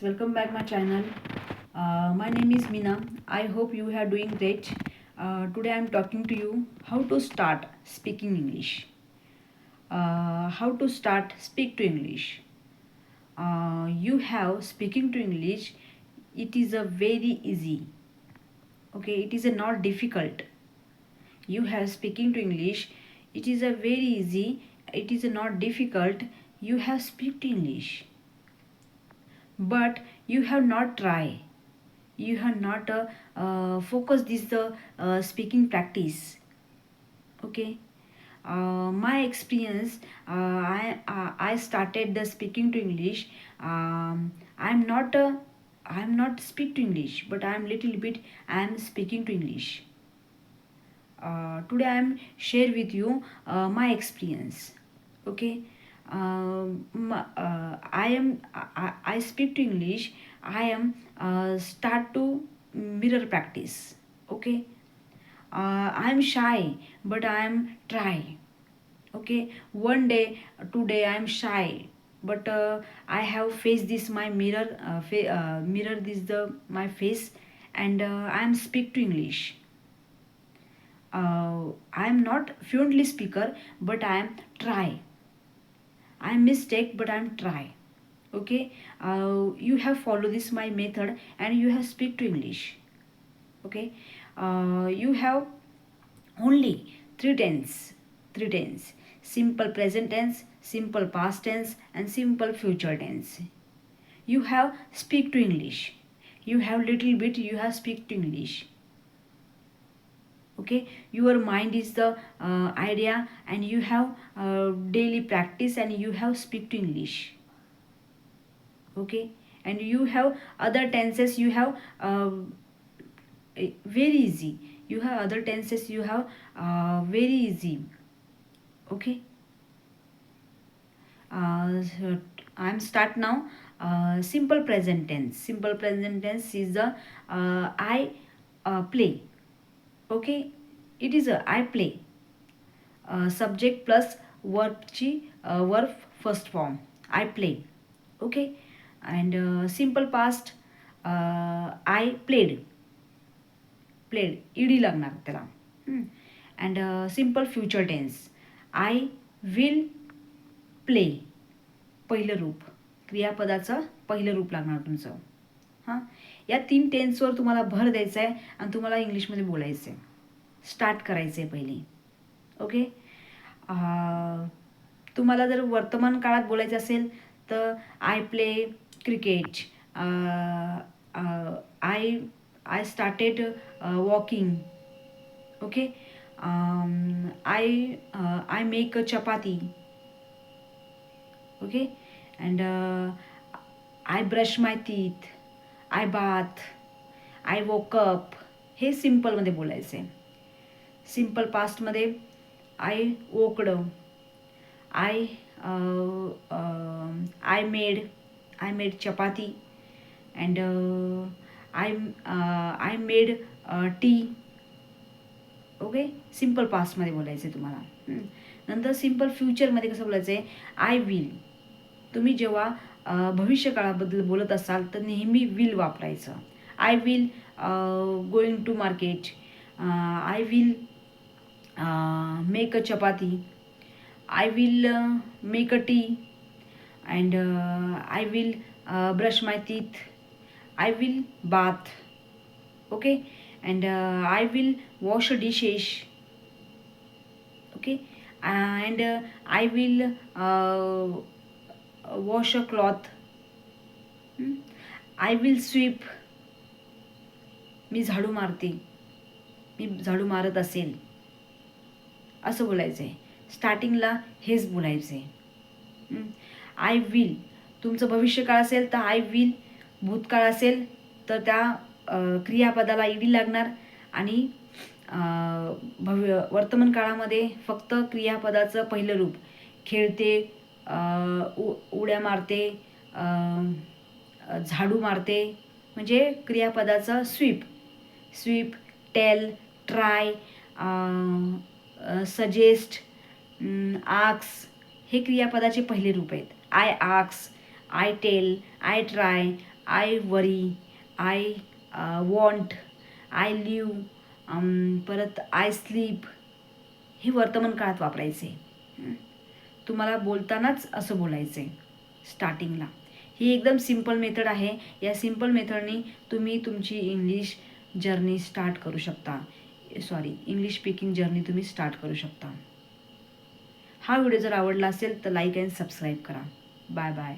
welcome back my channel. My name is Meena. I hope you are doing great. Today I am talking to you how to start speaking English. How to start speak to English. You have speaking to English. It is a very easy. Okay, it is a not difficult. You have speaking to English. It is a very easy. It is a not difficult. You have speak to English. But you have not try, you have not focus this the speaking practice. Okay, my experience, I started the speaking to English. I'm not speak to English, but I'm little bit I'm speaking to English. Today I'm share with you my experience. Okay, I speak to English. I am start to mirror practice. Okay, I'm shy, but I'm try. Okay, one day today I'm shy, but I have faced this my mirror, mirror this the my face, and I'm speak to English. I'm not fluently speaker, but I'm try. I'm mistake, but I'm try. Okay, you have follow this my method, and you have speak to English. Okay, you have only three tense: simple present tense, simple past tense, and simple future tense. You have speak to English. You have little bit. You have speak to English. Okay, your mind is the idea, and you have daily practice, and you have speak to English. Okay, and you have other tenses. You have very easy. You have other tenses. You have very easy. Okay, so I'm start now. Simple present tense. Simple present tense is the I play. Okay, it is a I play. Subject plus वर्बची verb first form I play. Okay, and simple past I played. Played ED लागणार त्याला. And simple future tense I will play. पहिलं रूप, क्रियापदाचं पहिलं रूप लागणार तुमचं. हां, या 3 टेन्सवर तुम्हाला भर द्यायचा आहे आणि तुम्हाला इंग्लिशमध्ये बोलायचं आहे. स्टार्ट करायचं आहे पहिले. ओके, तुम्हाला जर वर्तमान काळात बोलायचं असेल तर I play cricket. I I started walking. Okay, I make chapati. Okay, and I brush my teeth. I bath. I woke up. हे सिम्पलमध्ये बोलायचं आहे. सिम्पल पास्टमध्ये I woked. I I made chapati. And I made tea. Okay, simple पास्टमध्ये बोलायचं आहे तुम्हाला. नंतर सिम्पल फ्युचरमध्ये कसं बोलायचं आहे, आय विल. तुम्ही जेव्हा भविष्यकाळाबद्दल बोलत असाल तर नेहमी विल वापरायचं. I will going to market. I will make a chapati. I will make a tea, and I will brush my teeth. I will bath. Okay, and I will wash dishes. Okay, and I will wash a cloth. I will sweep. मी झाडू मारते. मी झाडू मारत असेल असं बोलायचं आहे. स्टार्टिंगला हेच बोलायचं आहे. आय विल तुमचं भविष्यकाळ असेल तर आय विल. भूतकाळ असेल तर त्या क्रियापदाला ईडी लागणार. आणि वर्तमान काळामध्ये फक्त क्रियापदाचं पहिलं रूप. खेळते, उड्या मारते, झाडू मारते, म्हणजे क्रियापदाचं sweep. Sweep, tell, try, suggest, आक्स हे क्रियापदाचे पहिले रूप आहेत. आय आक्स, I tell, I try, I worry, I want, I live, परत आय स्लीप, हे वर्तमान काळात वापरायचे. तुम्हाला बोलतानाच असं बोलायचं आहे स्टार्टिंगला. ही एकदम सिंपल मेथड आहे. या सिंपल मेथडनी तुम्ही तुमची इंग्लिश जर्नी स्टार्ट करू शकता. इंग्लिश स्पीकिंग जर्नी तुम्ही स्टार्ट करू शकता. हा व्हिडिओ जर आवडला असेल तर लाईक अँड सबस्क्राईब करा. Bye bye.